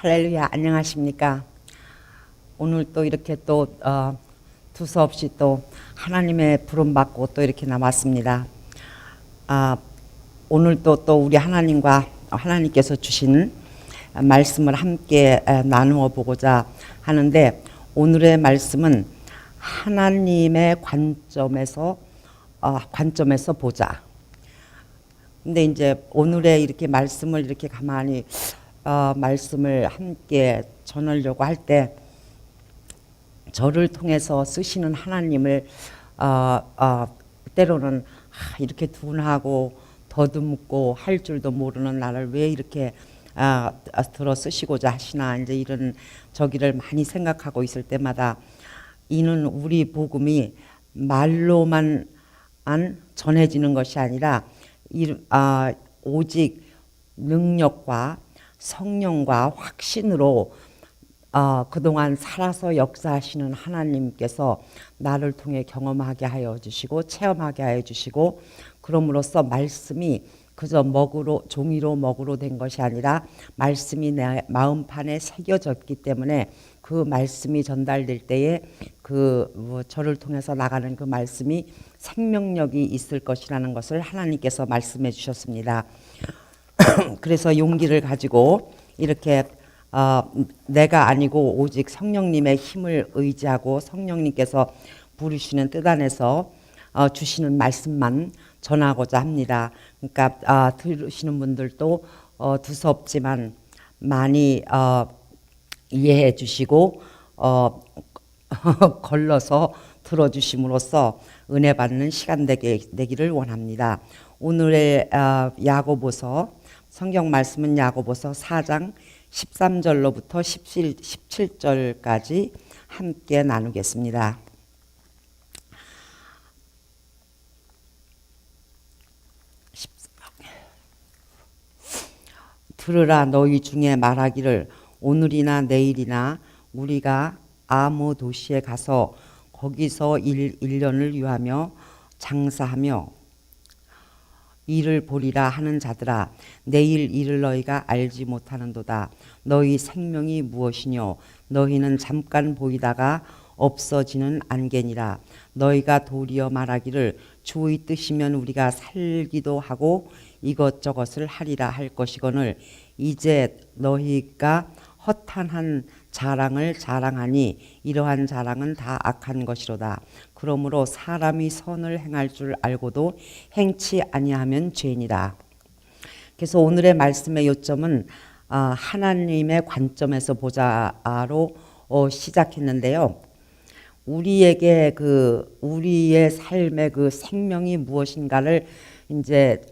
할렐루야, 안녕하십니까? 오늘 또 이렇게 또 두서없이 또 하나님의 부름 받고 또 이렇게 나왔습니다. 오늘 또 우리 하나님과 하나님께서 주신 말씀을 함께 나누어 보고자 하는데, 오늘의 말씀은 하나님의 관점에서 보자. 근데 이제 오늘의 이렇게 말씀을 이렇게 가만히 말씀을 함께 전하려고 할 때, 저를 통해서 쓰시는 하나님을 때로는 이렇게 둔하고 더듬고 할 줄도 모르는 나를 왜 이렇게 들어 쓰시고자 하시나, 이제 이런 저기를 많이 생각하고 있을 때마다, 이는 우리 복음이 말로만 전해지는 것이 아니라 오직 능력과 성령과 확신으로 그동안 살아서 역사하시는 하나님께서 나를 통해 경험하게 하여 주시고 체험하게 하여 주시고, 그럼으로써 말씀이 그저 종이로 먹으로 된 것이 아니라 말씀이 내 마음판에 새겨졌기 때문에, 그 말씀이 전달될 때에 저를 통해서 나가는 그 말씀이 생명력이 있을 것이라는 것을 하나님께서 말씀해 주셨습니다. 그래서 용기를 가지고 이렇게 내가 아니고 오직 성령님의 힘을 의지하고 성령님께서 부르시는 뜻 안에서 주시는 말씀만 전하고자 합니다. 그러니까 들으시는 분들도 두서없지만 많이 이해해 주시고 걸러서 들어주심으로써 은혜 받는 시간 되기를 원합니다. 오늘의 야고보서 성경 말씀은 야고보서 4장 13절로부터 17절까지 함께 나누겠습니다. 들으라, 너희 중에 말하기를 오늘이나 내일이나 우리가 아무 도시에 가서 거기서 1년을 유하며 장사하며 일을 보리라 하는 자들아, 내일 일을 너희가 알지 못하는도다. 너희 생명이 무엇이뇨? 너희는 잠깐 보이다가 없어지는 안개니라. 너희가 도리어 말하기를 주의 뜻이면 우리가 살기도 하고 이것저것을 하리라 할 것이거늘, 이제 너희가 허탄한 자랑을 자랑하니 이러한 자랑은 다 악한 것이로다. 그러므로 사람이 선을 행할 줄 알고도 행치 아니하면 죄니라. 그래서 오늘의 말씀의 요점은 하나님의 관점에서 보자로 시작했는데요. 우리에게 우리의 삶의 그 생명이 무엇인가를 이제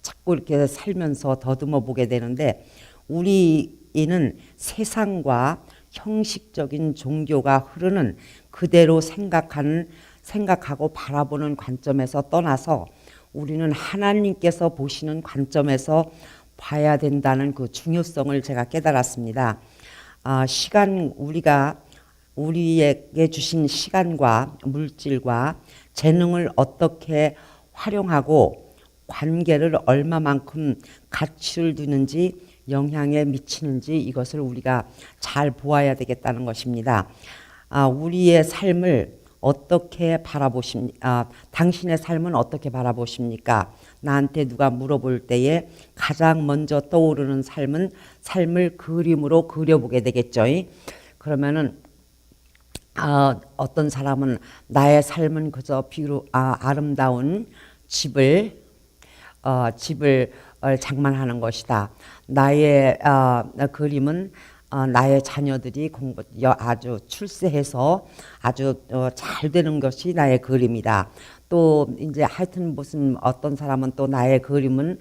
자꾸 이렇게 살면서 더듬어 보게 되는데, 우리는 세상과 형식적인 종교가 흐르는 그대로 생각하고 바라보는 관점에서 떠나서 우리는 하나님께서 보시는 관점에서 봐야 된다는 그 중요성을 제가 깨달았습니다. 우리가 우리에게 주신 시간과 물질과 재능을 어떻게 활용하고 관계를 얼마만큼 가치를 두는지, 영향에 미치는지, 이것을 우리가 잘 보아야 되겠다는 것입니다. 우리의 삶을 어떻게 당신의 삶은 어떻게 바라보십니까? 나한테 누가 물어볼 때에 가장 먼저 떠오르는 삶을 그림으로 그려보게 되겠죠. 그러면은 어떤 사람은 나의 삶은 그저 아름다운 집을 장만하는 것이다. 나의 그림은 나의 자녀들이 아주 출세해서 아주 잘 되는 것이 나의 그림이다. 또 이제 하여튼 어떤 사람은 또 나의 그림은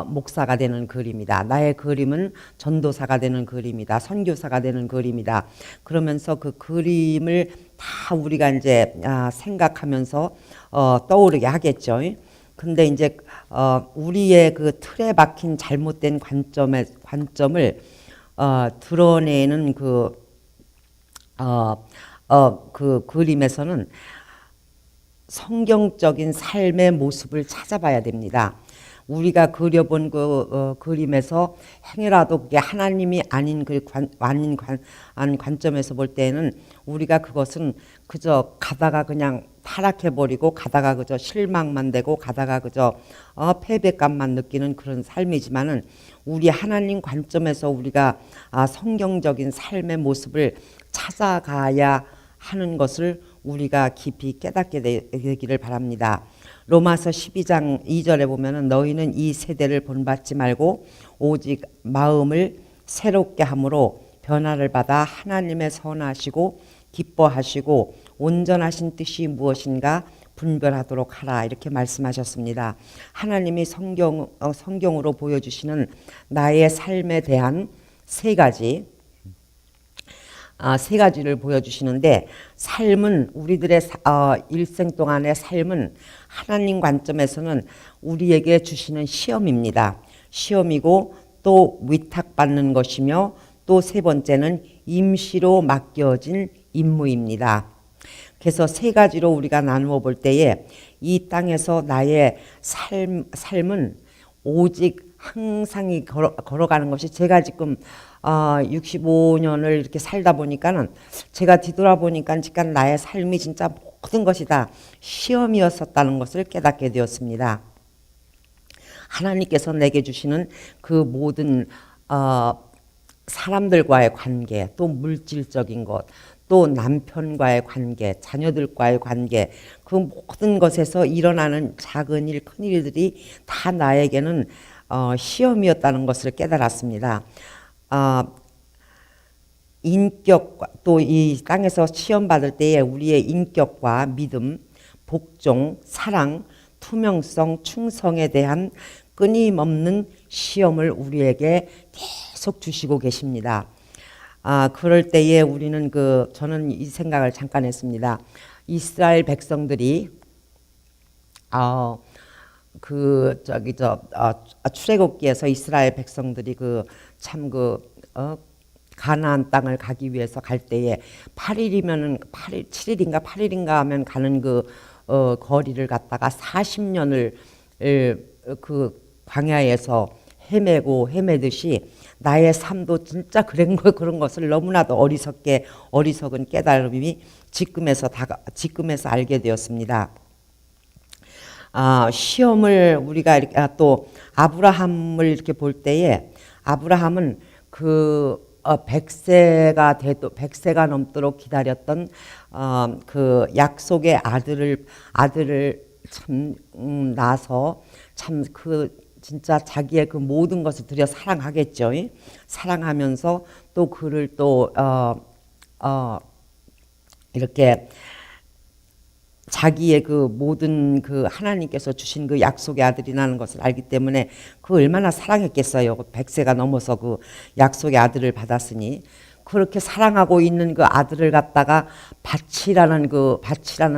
목사가 되는 그림이다. 나의 그림은 전도사가 되는 그림이다. 선교사가 되는 그림이다. 그러면서 그 그림을 다 우리가 이제 생각하면서 떠오르게 하겠죠. 근데 이제 우리의 그 틀에 박힌 잘못된 관점을 드러내는 그 그림에서는 성경적인 삶의 모습을 찾아봐야 됩니다. 우리가 그려본 그 그림에서 행여라도 그게 하나님이 아닌 관점에서 볼 때에는 우리가 그것은 그저 가다가 그냥 타락해버리고 가다가 그저 실망만 되고 가다가 그저 패배감만 느끼는 그런 삶이지만은 우리 하나님 관점에서 우리가 성경적인 삶의 모습을 찾아가야 하는 것을 우리가 깊이 깨닫게 되기를 바랍니다. 로마서 12장 2절에 보면은 너희는 이 세대를 본받지 말고 오직 마음을 새롭게 함으로 변화를 받아 하나님의 선하시고 기뻐하시고 온전하신 뜻이 무엇인가 분별하도록 하라 이렇게 말씀하셨습니다. 하나님이 성경으로 보여주시는 나의 삶에 대한 세 가지를 보여주시는데 삶은 우리들의 일생 동안의 삶은 하나님 관점에서는 우리에게 주시는 시험입니다. 시험이고 또 위탁받는 것이며 또 세 번째는 임시로 맡겨진 임무입니다. 그래서 세 가지로 우리가 나누어 볼 때에 이 땅에서 나의 삶은 오직 항상 걸어가는 것이 제가 지금 65년을 이렇게 살다 보니까는 제가 뒤돌아보니까 나의 삶이 진짜 모든 것이 다 시험이었었다는 것을 깨닫게 되었습니다. 하나님께서 내게 주시는 그 모든 사람들과의 관계, 또 물질적인 것, 또 남편과의 관계, 자녀들과의 관계, 그 모든 것에서 일어나는 작은 일, 큰 일들이 다 나에게는 시험이었다는 것을 깨달았습니다. 인격과 또 이 땅에서 시험 받을 때에 우리의 인격과 믿음, 복종, 사랑, 투명성, 충성에 대한 끊임없는 시험을 우리에게 계속 주시고 계십니다. 그럴 때에 우리는 저는 이 생각을 잠깐 했습니다. 이스라엘 백성들이 출애굽기에서 이스라엘 백성들이 가나안 땅을 가기 위해서 갈 때에 7일인가 8일인가 하면 가는 거리를 갔다가 40년을 광야에서 헤매듯이 나의 삶도 진짜 그런 것을 너무나도 어리석은 깨달음이 지금에서 알게 되었습니다. 시험을 우리가 또 아브라함을 이렇게 볼 때에 아브라함은 100세가 넘도록 기다렸던 약속의 아들을 참 낳아서 참 진짜 자기의 그 모든 것을 들여 사랑하겠죠. 사랑하면서 또 그를 또 이렇게 자기의 모든 하나님께서 주신 약속의 아들이라는 것을 알기 때문에 얼마나 사랑했겠어요. 100세가 넘어서 약속의 아들을 받았으니 그렇게 사랑하고 있는 아들을 갖다가 바치라는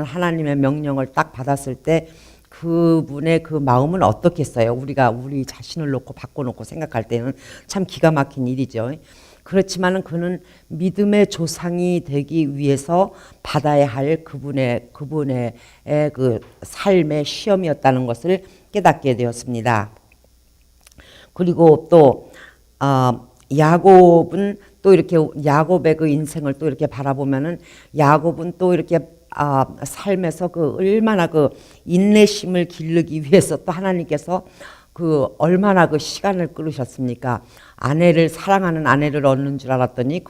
하나님의 명령을 딱 받았을 때 그분의 마음은 어떻겠어요? 우리가 우리 자신을 놓고 바꿔놓고 생각할 때는 참 기가 막힌 일이죠. 그렇지만은 그는 믿음의 조상이 되기 위해서 받아야 할 그분의 삶의 시험이었다는 것을 깨닫게 되었습니다. 그리고 또 야곱은 또 이렇게 야곱의 인생을 또 이렇게 바라보면은 야곱은 또 이렇게 삶에서 얼마나 인내심을 기르기 위해서 또 하나님께서 얼마나 시간을 끌으셨습니까? 사랑하는 아내를 얻는 줄 알았더니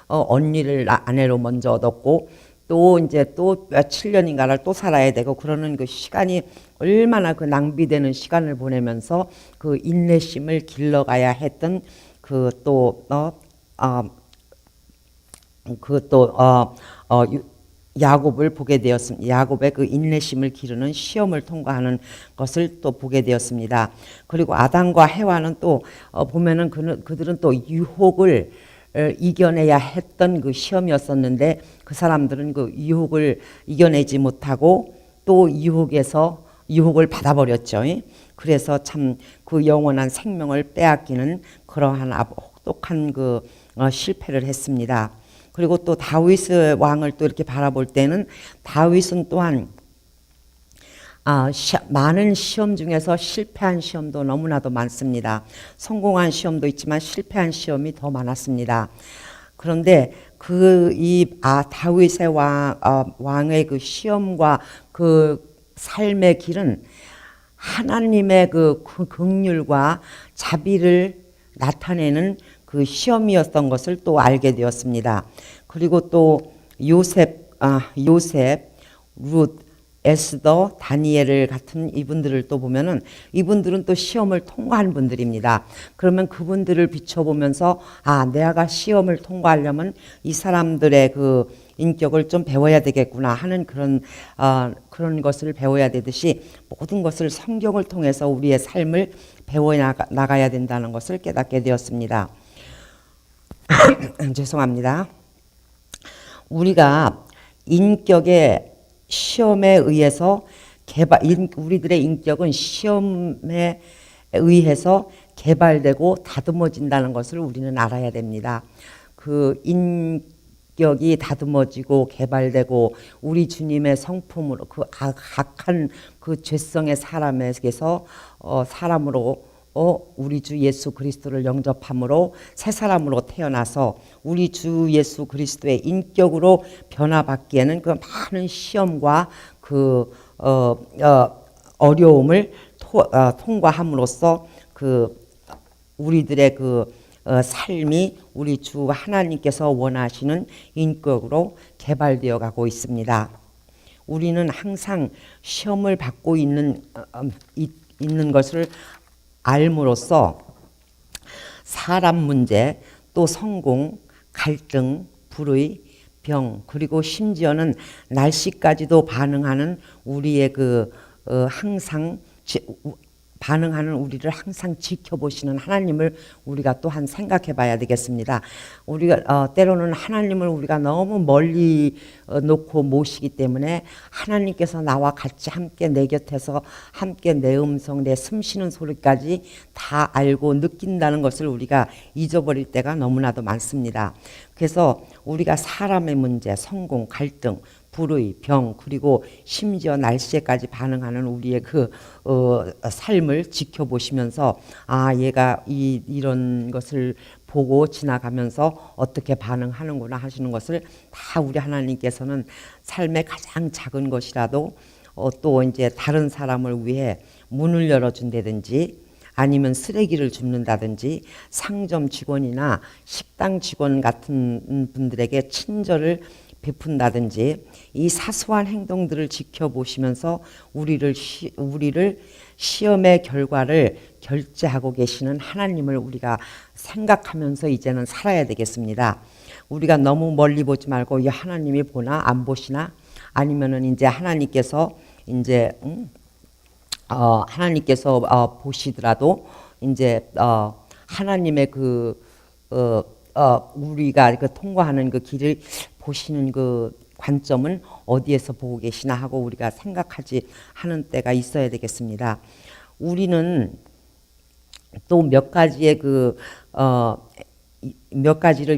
언니를 아내로 먼저 얻었고 또 이제 또 7년인가를 또 살아야 되고 그러는 시간이 얼마나 낭비되는 시간을 보내면서 인내심을 길러가야 했던 야곱을 보게 되었습니다. 야곱의 인내심을 기르는 시험을 통과하는 것을 또 보게 되었습니다. 그리고 아담과 해와는 또 보면은 그들은 또 유혹을 이겨내야 했던 시험이었었는데 그 사람들은 유혹을 이겨내지 못하고 또 유혹을 받아버렸죠. 그래서 참 영원한 생명을 빼앗기는 그러한 혹독한 실패를 했습니다. 그리고 또 다윗 왕을 또 이렇게 바라볼 때는 다윗은 또한 많은 시험 중에서 실패한 시험도 너무나도 많습니다. 성공한 시험도 있지만 실패한 시험이 더 많았습니다. 그런데 다윗의 왕의 그 시험과 그 삶의 길은 하나님의 그 긍휼과 자비를 나타내는 그 시험이었던 것을 또 알게 되었습니다. 그리고 또 요셉, 룻, 에스더, 다니엘을 같은 이분들을 또 보면은 이분들은 또 시험을 통과한 분들입니다. 그러면 그분들을 비춰보면서 내가 시험을 통과하려면 이 사람들의 그 인격을 좀 배워야 되겠구나 하는 그런 것을 배워야 되듯이 모든 것을 성경을 통해서 우리의 삶을 배워나가야 된다는 것을 깨닫게 되었습니다. 죄송합니다. 우리가 인격의 시험에 의해서 우리들의 인격은 시험에 의해서 개발되고 다듬어진다는 것을 우리는 알아야 됩니다. 그 인격이 다듬어지고 개발되고 우리 주님의 성품으로 그 악한 그 죄성의 사람에게서 사람으로 우리 주 예수 그리스도를 영접함으로 새 사람으로 태어나서 우리 주 예수 그리스도의 인격으로 변화받기에는 그 많은 시험과 그 어려움을 통과함으로써 그 우리들의 그 삶이 우리 주 하나님께서 원하시는 인격으로 개발되어 가고 있습니다. 우리는 항상 시험을 받고 있는 것을 알므로써 사람 문제, 또 성공, 갈등, 불의, 병, 그리고 심지어는 날씨까지도 반응하는 우리의 항상 반응하는 우리를 항상 지켜보시는 하나님을 우리가 또한 생각해 봐야 되겠습니다. 우리가 때로는 하나님을 우리가 너무 멀리 놓고 모시기 때문에 하나님께서 나와 같이 함께 내 곁에서 함께 내 음성, 내 숨쉬는 소리까지 다 알고 느낀다는 것을 우리가 잊어버릴 때가 너무나도 많습니다. 그래서 우리가 사람의 문제, 성공, 갈등, 불의, 병, 그리고 심지어 날씨에까지 반응하는 우리의 삶을 지켜보시면서 얘가 이런 것을 보고 지나가면서 어떻게 반응하는구나 하시는 것을 다 우리 하나님께서는 삶의 가장 작은 것이라도 또 이제 다른 사람을 위해 문을 열어준다든지 아니면 쓰레기를 줍는다든지 상점 직원이나 식당 직원 같은 분들에게 친절을 베푼다든지 이 사소한 행동들을 지켜보시면서 우리를 시험의 결과를 결제하고 계시는 하나님을 우리가 생각하면서 이제는 살아야 되겠습니다. 우리가 너무 멀리 보지 말고 이 하나님이 보나 안 보시나 아니면은 이제 하나님께서 보시더라도 이제 하나님의 우리가 통과하는 그 길을 보시는 그 관점은 어디에서 보고 계시나 하고 우리가 생각하지 하는 때가 있어야 되겠습니다. 우리는 또 몇 가지를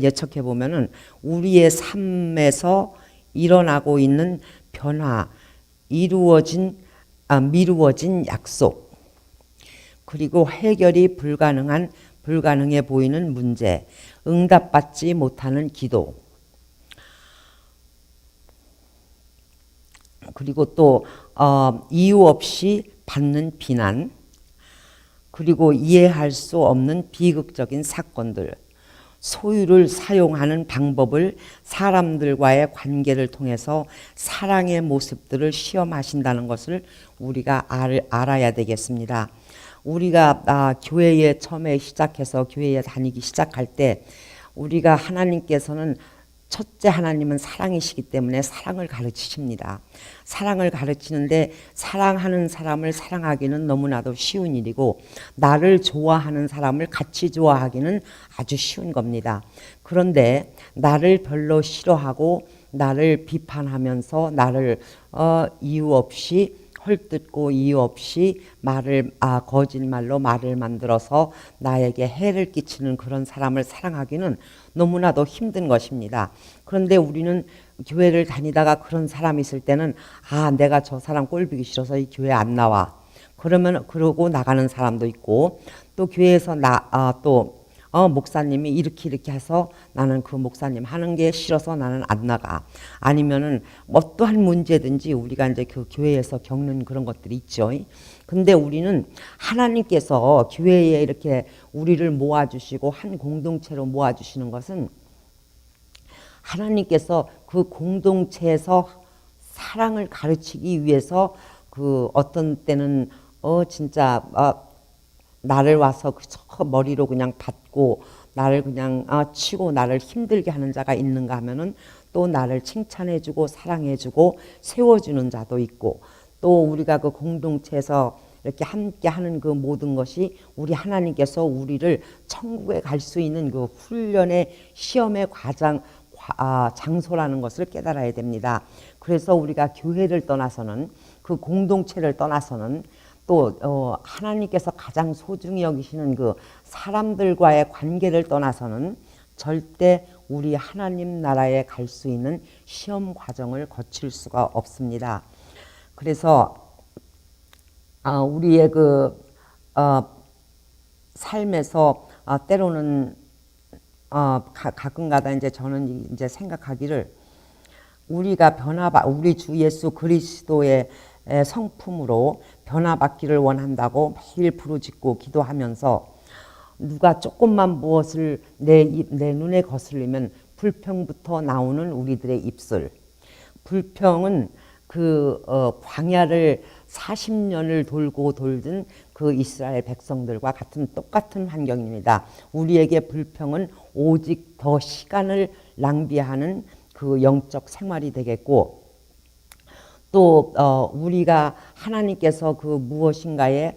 예측해 보면은 우리의 삶에서 일어나고 있는 변화, 미루어진 약속, 그리고 해결이 불가능해 보이는 문제, 응답받지 못하는 기도, 그리고 또 이유 없이 받는 비난, 그리고 이해할 수 없는 비극적인 사건들, 소유를 사용하는 방법을 사람들과의 관계를 통해서 사랑의 모습들을 시험하신다는 것을 우리가 알아야 되겠습니다. 우리가 교회에 처음에 시작해서 교회에 다니기 시작할 때 우리가 하나님께서는 첫째 하나님은 사랑이시기 때문에 사랑을 가르치십니다. 사랑을 가르치는데 사랑하는 사람을 사랑하기는 너무나도 쉬운 일이고 나를 좋아하는 사람을 같이 좋아하기는 아주 쉬운 겁니다. 그런데 나를 별로 싫어하고 나를 비판하면서 나를 이유 없이 헐뜯고 이유 없이 거짓말로 말을 만들어서 나에게 해를 끼치는 그런 사람을 사랑하기는 너무나도 힘든 것입니다. 그런데 우리는 교회를 다니다가 그런 사람이 있을 때는 내가 저 사람 꼴보기 싫어서 이 교회 안 나와. 그러고 나가는 사람도 있고, 또 교회에서 목사님이 이렇게 해서 나는 그 목사님 하는 게 싫어서 나는 안 나가. 아니면은 어떠한 문제든지 우리가 이제 그 교회에서 겪는 그런 것들이 있죠. 근데 우리는 하나님께서 교회에 이렇게 우리를 모아주시고 한 공동체로 모아주시는 것은 하나님께서 그 공동체에서 사랑을 가르치기 위해서 그 어떤 때는 진짜 나를 와서 저 머리로 그냥 받고 나를 그냥 치고 나를 힘들게 하는 자가 있는가 하면은 또 나를 칭찬해주고 사랑해주고 세워주는 자도 있고, 또 우리가 그 공동체에서 이렇게 함께 하는 그 모든 것이 우리 하나님께서 우리를 천국에 갈 수 있는 그 훈련의 시험의 장소라는 것을 깨달아야 됩니다. 그래서 우리가 교회를 떠나서는, 그 공동체를 떠나서는, 또 하나님께서 가장 소중히 여기시는 그 사람들과의 관계를 떠나서는 절대 우리 하나님 나라에 갈 수 있는 시험 과정을 거칠 수가 없습니다. 그래서 우리의 그 삶에서 때로는 가끔가다 이제 저는 이제 생각하기를, 우리가 우리 주 예수 그리스도의 성품으로 변화받기를 원한다고 매일 부르짖고 기도하면서 누가 조금만 무엇을 내 눈에 거슬리면 불평부터 나오는 우리들의 입술. 불평은 그 광야를 40년을 돌고 돌던 그 이스라엘 백성들과 똑같은 환경입니다. 우리에게 불평은 오직 더 시간을 낭비하는 그 영적 생활이 되겠고, 또 우리가 하나님께서 그 무엇인가에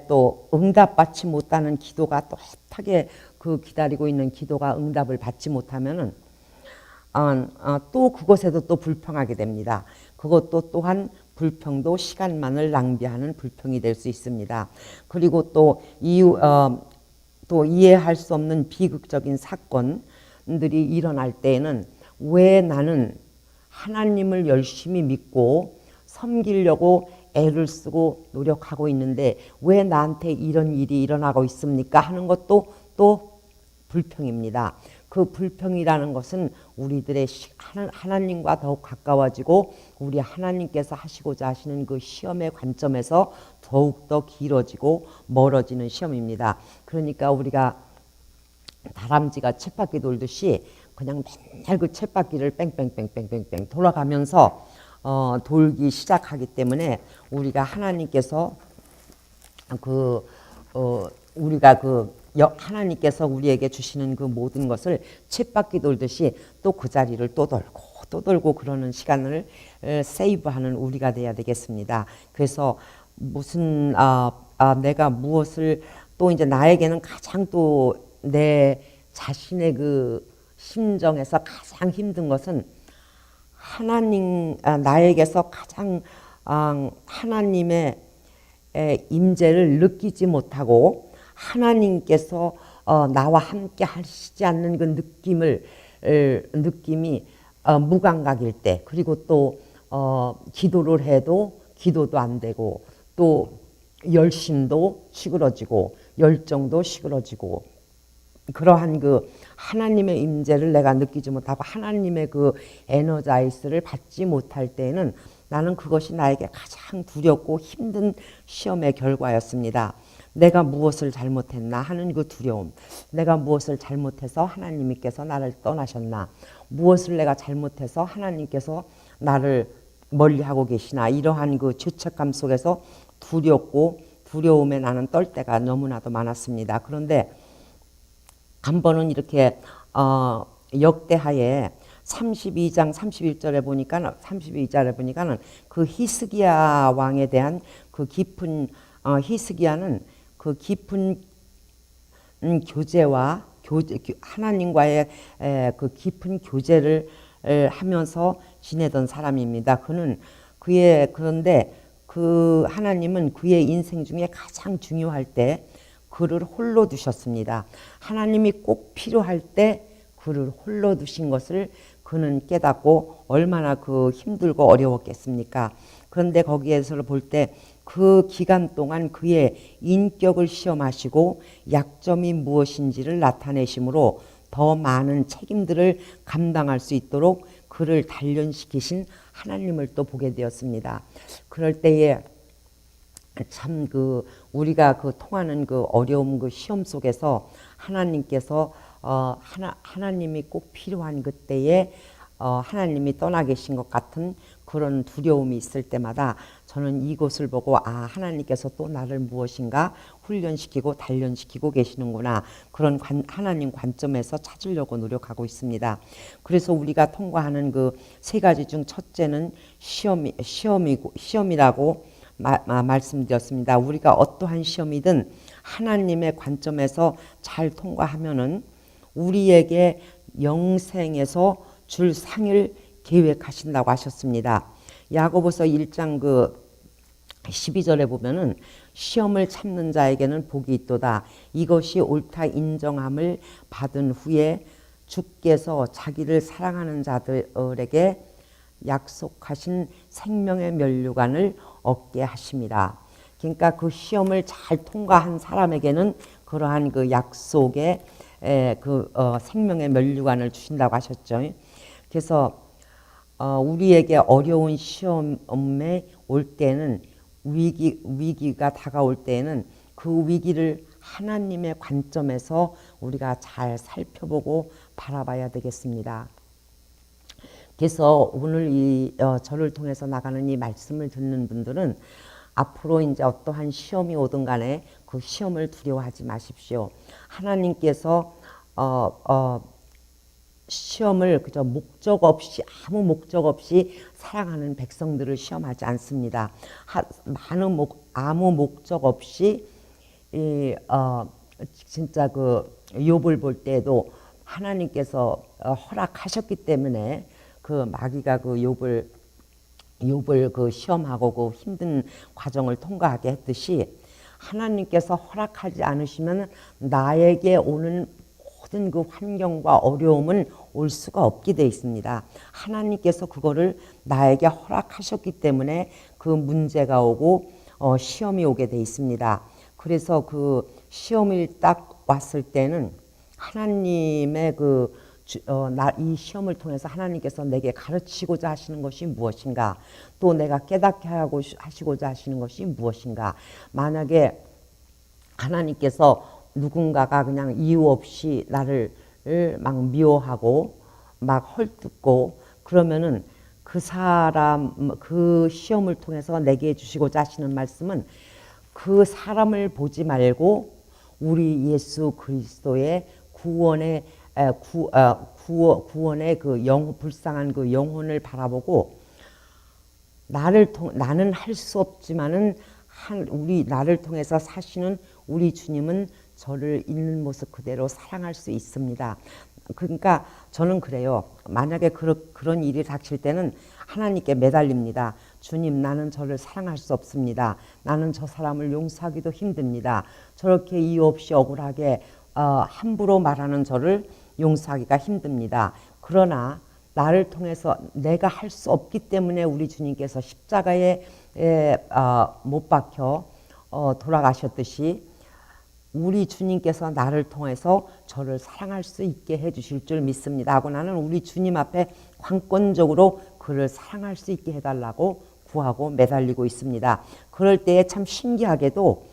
또 응답받지 못하는 기도가 또 애타게 그 기다리고 있는 기도가 응답을 받지 못하면은 또 그것에도 또 불평하게 됩니다. 그것도 또한 불평도 시간만을 낭비하는 불평이 될 수 있습니다. 그리고 또 이해할 수 없는 비극적인 사건들이 일어날 때에는 왜 나는 하나님을 열심히 믿고 섬기려고 애를 쓰고 노력하고 있는데 왜 나한테 이런 일이 일어나고 있습니까? 하는 것도 또 불평입니다. 그 불평이라는 것은 우리들의 하나님과 더욱 가까워지고 우리 하나님께서 하시고자 하시는 그 시험의 관점에서 더욱더 길어지고 멀어지는 시험입니다. 그러니까 우리가 다람쥐가 쳇바퀴 돌듯이 그냥 맨날 그 쳇바퀴를 뺑뺑뺑뺑뺑뺑 돌아가면서 돌기 시작하기 때문에 우리가 하나님께서 하나님께서 우리에게 주시는 그 모든 것을 쳇바퀴 돌듯이 또 그 자리를 또 돌고 그러는 시간을 세이브하는 우리가 돼야 되겠습니다. 그래서 내가 무엇을 또 이제 나에게는 가장 또 내 자신의 그 심정에서 가장 힘든 것은 나에게서 가장 하나님의 임재를 느끼지 못하고 하나님께서 나와 함께 하시지 않는 그 느낌이 무감각일 때, 그리고 또 기도를 해도 기도도 안 되고 또 열심도 시끄러지고 열정도 시끄러지고, 그러한 그 하나님의 임재를 내가 느끼지 못하고 하나님의 그 에너자이스를 받지 못할 때에는 나는 그것이 나에게 가장 두렵고 힘든 시험의 결과였습니다. 내가 무엇을 잘못했나 하는 그 두려움, 내가 무엇을 잘못해서 하나님께서 나를 떠나셨나, 무엇을 내가 잘못해서 하나님께서 나를 멀리하고 계시나, 이러한 그 죄책감 속에서 두렵고 두려움에 나는 떨 때가 너무나도 많았습니다. 그런데 한 번은 이렇게 역대하에 32장 31절에 보니까는 그 히스기야 왕에 대한 그 깊은 히스기야는 그 깊은 교제와 하나님과의 그 깊은 교제를 하면서 지내던 사람입니다. 그런데 그 하나님은 그의 인생 중에 가장 중요할 때 그를 홀로 두셨습니다. 하나님이 꼭 필요할 때 그를 홀로 두신 것을 그는 깨닫고 얼마나 그 힘들고 어려웠겠습니까? 그런데 거기에서 볼 때 그 기간 동안 그의 인격을 시험하시고 약점이 무엇인지를 나타내심으로 더 많은 책임들을 감당할 수 있도록 그를 단련시키신 하나님을 또 보게 되었습니다. 그럴 때에 참 그 우리가 그 통하는 그 어려움 그 시험 속에서 하나님께서 하나님이 꼭 필요한 그때에 하나님이 떠나 계신 것 같은 그런 두려움이 있을 때마다 저는 이곳을 보고 하나님께서 또 나를 무엇인가 훈련시키고 단련시키고 계시는구나, 그런 하나님 관점에서 찾으려고 노력하고 있습니다. 그래서 우리가 통과하는 그 세 가지 중 첫째는 시험이라고 말씀드렸습니다. 우리가 어떠한 시험이든 하나님의 관점에서 잘 통과하면은 우리에게 영생에서 줄 상을 계획하신다고 하셨습니다. 야고보서 1장 그 12절에 보면은 시험을 참는 자에게는 복이 있도다. 이것이 옳다 인정함을 받은 후에 주께서 자기를 사랑하는 자들에게 약속하신 생명의 면류관을 얻게 하십니다. 그러니까 그 시험을 잘 통과한 사람에게는 그러한 그 약속의 생명의 면류관을 주신다고 하셨죠. 그래서 우리에게 어려운 시험에 올 때는 위기가 다가올 때에는 그 위기를 하나님의 관점에서 우리가 잘 살펴보고 바라봐야 되겠습니다. 그래서 오늘 저를 통해서 나가는 이 말씀을 듣는 분들은 앞으로 이제 어떠한 시험이 오든 간에 그 시험을 두려워하지 마십시오. 하나님께서 시험을 그저 아무 목적 없이 사랑하는 백성들을 시험하지 않습니다. 아무 목적 없이 진짜 그 욥을 볼 때도 하나님께서 허락하셨기 때문에 그 마귀가 그 욥을 그 시험하고 그 힘든 과정을 통과하게 했듯이 하나님께서 허락하지 않으시면 나에게 오는 모든 그 환경과 어려움은 올 수가 없게 되어 있습니다. 하나님께서 그거를 나에게 허락하셨기 때문에 그 문제가 오고 시험이 오게 되어 있습니다. 그래서 그 시험이 딱 왔을 때는 하나님의 이 시험을 통해서 하나님께서 내게 가르치고자 하시는 것이 무엇인가, 또 내가 깨닫게 하시고자 하시는 것이 무엇인가. 만약에 하나님께서 누군가가 그냥 이유 없이 나를 막 미워하고 막 헐뜯고 그러면은 그 시험을 통해서 내게 주시고자 하시는 말씀은 그 사람을 보지 말고 우리 예수 그리스도의 구원의 그 불쌍한 그 영혼을 바라보고 나는 할 수 없지만은 나를 통해서 사시는 우리 주님은 저를 있는 모습 그대로 사랑할 수 있습니다. 그러니까 저는 그래요. 만약에 그런 일이 닥칠 때는 하나님께 매달립니다. 주님, 나는 저를 사랑할 수 없습니다. 나는 저 사람을 용서하기도 힘듭니다. 저렇게 이유 없이 억울하게 함부로 말하는 저를 용서하기가 힘듭니다. 그러나 나를 통해서 내가 할 수 없기 때문에 우리 주님께서 십자가에 못 박혀 돌아가셨듯이 우리 주님께서 나를 통해서 저를 사랑할 수 있게 해주실 줄 믿습니다 하고 나는 우리 주님 앞에 관건적으로 그를 사랑할 수 있게 해달라고 구하고 매달리고 있습니다. 그럴 때에 참 신기하게도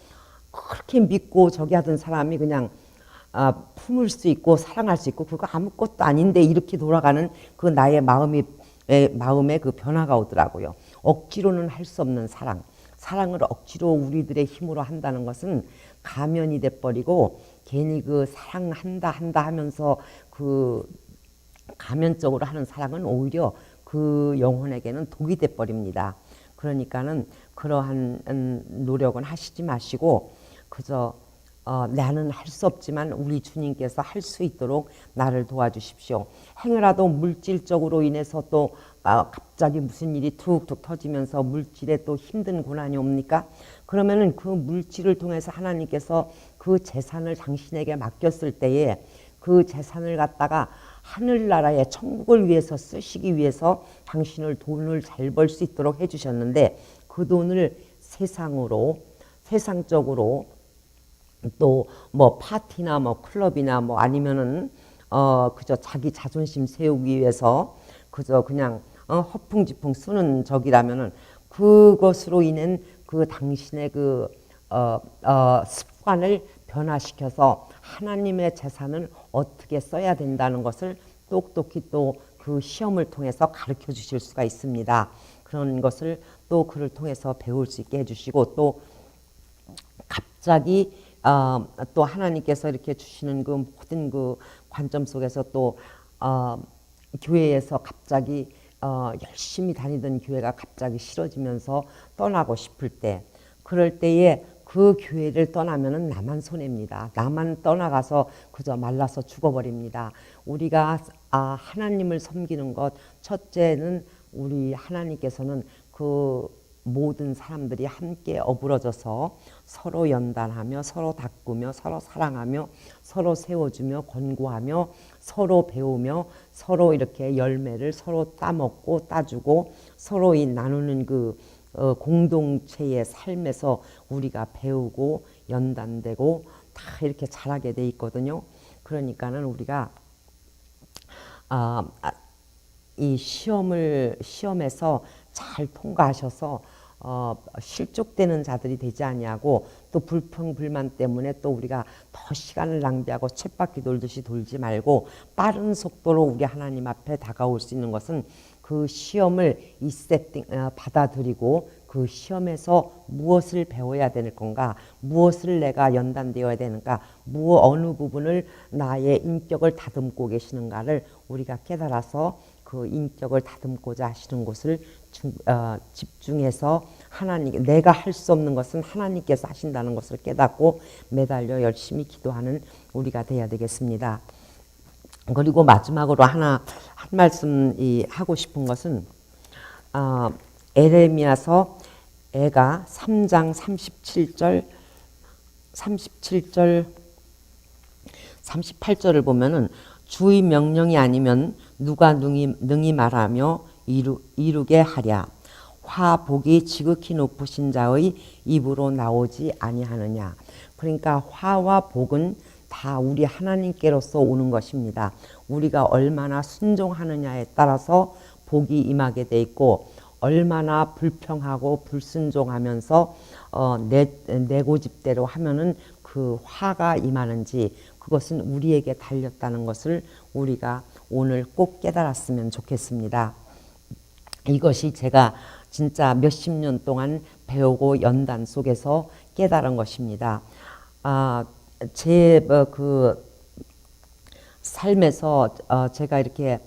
그렇게 믿고 저기 하던 사람이 그냥 품을 수 있고 사랑할 수 있고 그거 아무것도 아닌데 이렇게 돌아가는 그 나의 마음에 그 변화가 오더라고요. 억지로는 할 수 없는 사랑을 억지로 우리들의 힘으로 한다는 것은 가면이 돼버리고 괜히 그 사랑한다 하면서 그 가면적으로 하는 사랑은 오히려 그 영혼에게는 독이 돼버립니다. 그러니까는 그러한 노력은 하시지 마시고 그저 나는 할 수 없지만 우리 주님께서 할 수 있도록 나를 도와주십시오. 행여라도 물질적으로 인해서 또 갑자기 무슨 일이 툭툭 터지면서 물질에 또 힘든 고난이 옵니까? 그러면은 그 물질을 통해서 하나님께서 그 재산을 당신에게 맡겼을 때에 그 재산을 갖다가 하늘나라의 천국을 위해서 쓰시기 위해서 당신을 돈을 잘 벌 수 있도록 해주셨는데 그 돈을 세상적으로 또 뭐 파티나 뭐 클럽이나 뭐 아니면은 그저 자기 자존심 세우기 위해서 그저 그냥 허풍지풍 쓰는 적이라면은 그것으로 인한 그 당신의 그 습관을 변화시켜서 하나님의 재산을 어떻게 써야 된다는 것을 똑똑히 또 그 시험을 통해서 가르쳐 주실 수가 있습니다. 그런 것을 또 그를 통해서 배울 수 있게 해주시고 또 갑자기 또 하나님께서 이렇게 주시는 그 모든 그 관점 속에서 또 교회에서 갑자기 열심히 다니던 교회가 갑자기 싫어지면서 떠나고 싶을 때 그럴 때에 그 교회를 떠나면은 나만 손해입니다. 나만 떠나가서 그저 말라서 죽어버립니다. 우리가 하나님을 섬기는 것 첫째는 우리 하나님께서는 그 모든 사람들이 함께 어우러져서 서로 연단하며 서로 다꾸며 서로 사랑하며 서로 세워주며 권고하며 서로 배우며 서로 이렇게 열매를 서로 따먹고 따주고 서로 이 나누는 그 공동체의 삶에서 우리가 배우고 연단되고 다 이렇게 자라게 돼 있거든요. 그러니까는 우리가 이 시험에서 잘 통과하셔서 실족되는 자들이 되지 아니하고 또 불평불만 때문에 또 우리가 더 시간을 낭비하고 쳇바퀴 돌듯이 돌지 말고 빠른 속도로 우리 하나님 앞에 다가올 수 있는 것은 그 시험을 받아들이고 그 시험에서 무엇을 배워야 될 건가, 무엇을 내가 연단되어야 되는가, 어느 부분을 나의 인격을 다듬고 계시는가를 우리가 깨달아서 그 인격을 다듬고자 하시는 곳을 집중해서 하나님, 내가 할 수 없는 것은 하나님께서 하신다는 것을 깨닫고 매달려 열심히 기도하는 우리가 되어야 되겠습니다. 그리고 마지막으로 한 말씀 하고 싶은 것은 에레미야서 애가 3장 37절 38절을 보면은 주의 명령이 아니면 누가 능히 말하며 이루게 하랴. 화 복이 지극히 높으신 자의 입으로 나오지 아니하느냐. 그러니까 화와 복은 다 우리 하나님께로서 오는 것입니다. 우리가 얼마나 순종하느냐에 따라서 복이 임하게 돼 있고 얼마나 불평하고 불순종하면서 내 고집대로 하면은 그 화가 임하는지 그것은 우리에게 달렸다는 것을 우리가 오늘 꼭 깨달았으면 좋겠습니다. 이것이 제가 진짜 몇십 년 동안 배우고 연단 속에서 깨달은 것입니다. 제 그 삶에서 제가 이렇게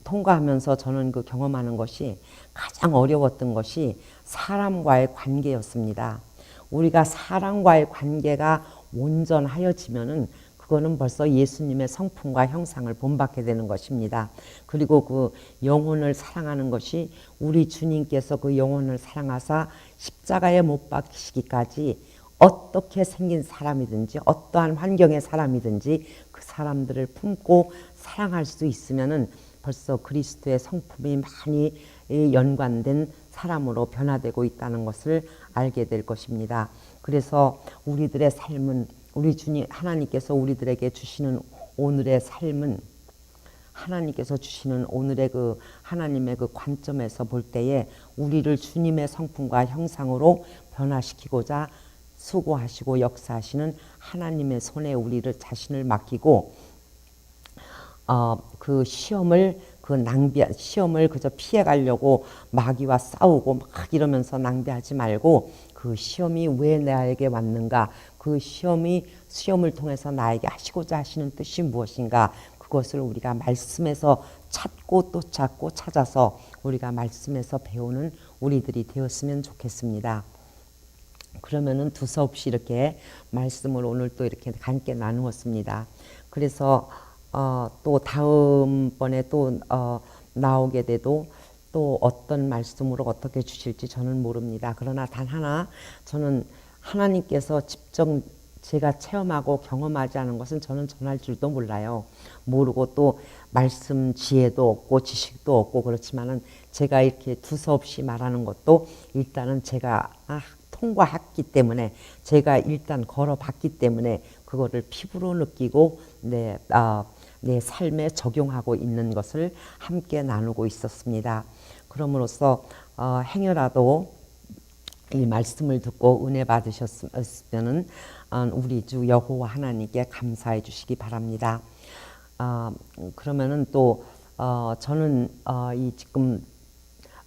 통과하면서 저는 그 경험하는 것이 가장 어려웠던 것이 사람과의 관계였습니다. 우리가 사람과의 관계가 온전하여지면은 그거는 벌써 예수님의 성품과 형상을 본받게 되는 것입니다. 그리고 그 영혼을 사랑하는 것이 우리 주님께서 그 영혼을 사랑하사 십자가에 못 박히시기까지 어떻게 생긴 사람이든지 어떠한 환경의 사람이든지 그 사람들을 품고 사랑할 수 있으면은 벌써 그리스도의 성품이 많이 연관된 사람으로 변화되고 있다는 것을 알게 될 것입니다. 그래서 우리들의 삶은 우리 주님 하나님께서 우리들에게 주시는 오늘의 삶은 하나님께서 주시는 오늘의 그 하나님의 그 관점에서 볼 때에 우리를 주님의 성품과 형상으로 변화시키고자 수고하시고 역사하시는 하나님의 손에 우리를 자신을 맡기고 그 시험을 그저 피해가려고 마귀와 싸우고 막 이러면서 낭비하지 말고 그 시험이 왜 나에게 왔는가, 그 시험을 통해서 나에게 하시고자 하시는 뜻이 무엇인가, 그것을 우리가 말씀에서 찾고 또 찾고 찾아서 우리가 말씀에서 배우는 우리들이 되었으면 좋겠습니다. 그러면은 두서없이 이렇게 말씀을 오늘 또 이렇게 함께 나누었습니다. 그래서 또 다음번에 또 나오게 돼도 또 어떤 말씀으로 어떻게 주실지 저는 모릅니다. 그러나 단 하나 저는 하나님께서 직접 제가 체험하고 경험하지 않은 것은 저는 전할 줄도 몰라요. 모르고 또 말씀 지혜도 없고 지식도 없고 그렇지만은 제가 이렇게 두서없이 말하는 것도 일단은 제가 통과했기 때문에 제가 일단 걸어봤기 때문에 그거를 피부로 느끼고 내 삶에 적용하고 있는 것을 함께 나누고 있었습니다. 그럼으로써 행여라도 이 말씀을 듣고 은혜 받으셨으면 우리 주 여호와 하나님께 감사해 주시기 바랍니다. 그러면은 또 저는 이 지금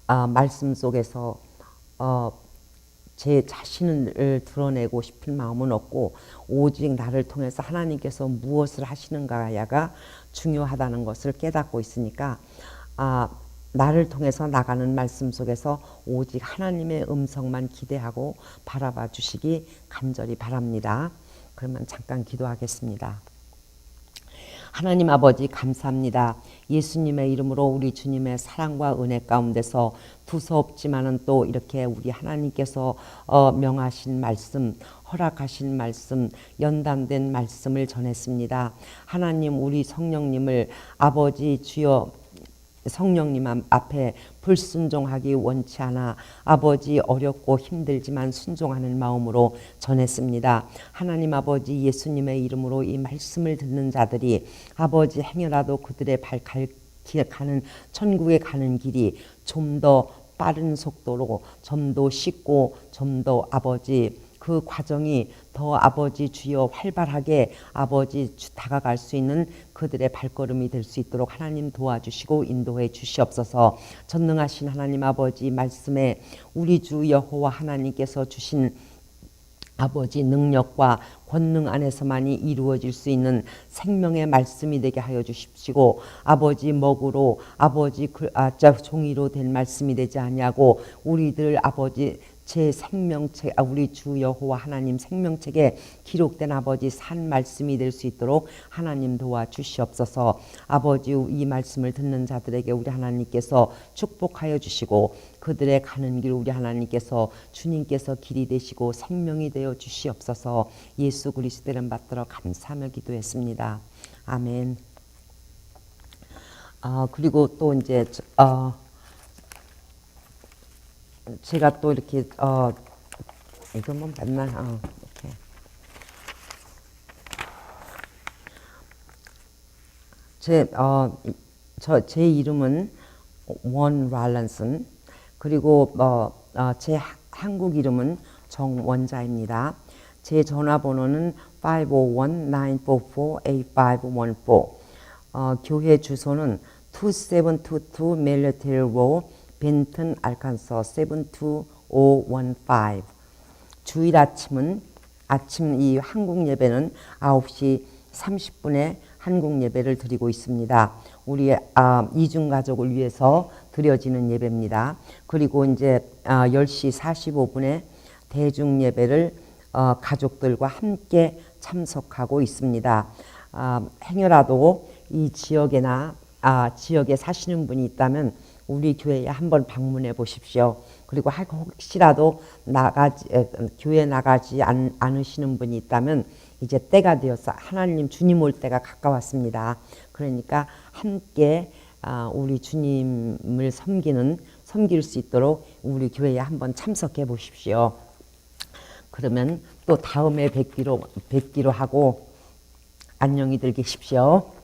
말씀 속에서 제 자신을 드러내고 싶은 마음은 없고 오직 나를 통해서 하나님께서 무엇을 하시는가가 중요하다는 것을 깨닫고 있으니까 나를 통해서 나가는 말씀 속에서 오직 하나님의 음성만 기대하고 바라봐 주시기 간절히 바랍니다. 그러면 잠깐 기도하겠습니다. 하나님 아버지 감사합니다. 예수님의 이름으로 우리 주님의 사랑과 은혜 가운데서 두서없지만은 또 이렇게 우리 하나님께서 명하신 말씀, 허락하신 말씀, 연단된 말씀을 전했습니다. 하나님 우리 성령님을 아버지 주여 성령님 앞에 불순종하기 원치 않아 아버지 어렵고 힘들지만 순종하는 마음으로 전했습니다. 하나님 아버지 예수님의 이름으로 이 말씀을 듣는 자들이 아버지 행여라도 그들의 가는 천국에 가는 길이 좀 더 빠른 속도로 좀 더 쉽고 좀 더 아버지 그 과정이 더 아버지 주여 활발하게 아버지 다가갈 수 있는 그들의 발걸음이 될 수 있도록 하나님 도와주시고 인도해 주시옵소서. 전능하신 하나님 아버지 말씀에 우리 주 여호와 하나님께서 주신 아버지 능력과 권능 안에서만이 이루어질 수 있는 생명의 말씀이 되게 하여 주십시고 아버지 먹으로 아버지 종이로 된 말씀이 되지 아니하고 우리들 아버지 제 생명책 우리 주 여호와 하나님 생명책에 기록된 아버지 산 말씀이 될 수 있도록 하나님 도와주시옵소서. 아버지 이 말씀을 듣는 자들에게 우리 하나님께서 축복하여 주시고 그들의 가는 길 우리 하나님께서 주님께서 길이 되시고 생명이 되어 주시옵소서. 예수 그리스도 이름 받들어 감사하며 기도했습니다. 아멘. 그리고 또 이제 제가 또 이렇게 이거 뭐 맨날 이렇게 제 이름은 원 랄런슨 그리고 제 한국 이름은 정원자입니다. 제 전화번호는 501-944-8514 교회 주소는 2722 Military Road 벤튼 알칸소 72515 주일 아침 이 한국 예배는 9시 30분에 한국 예배를 드리고 있습니다. 우리 이중 가족을 위해서 드려지는 예배입니다. 그리고 이제 10시 45분에 대중 예배를 가족들과 함께 참석하고 있습니다. 행여라도 이 지역에 사시는 분이 있다면 우리 교회에 한번 방문해 보십시오. 그리고 혹시라도 교회 나가지 않으시는 분이 있다면 이제 때가 되어서 하나님 주님 올 때가 가까웠습니다. 그러니까 함께 우리 주님을 섬길 수 있도록 우리 교회에 한번 참석해 보십시오. 그러면 또 다음에 뵙기로 하고 안녕히들 계십시오.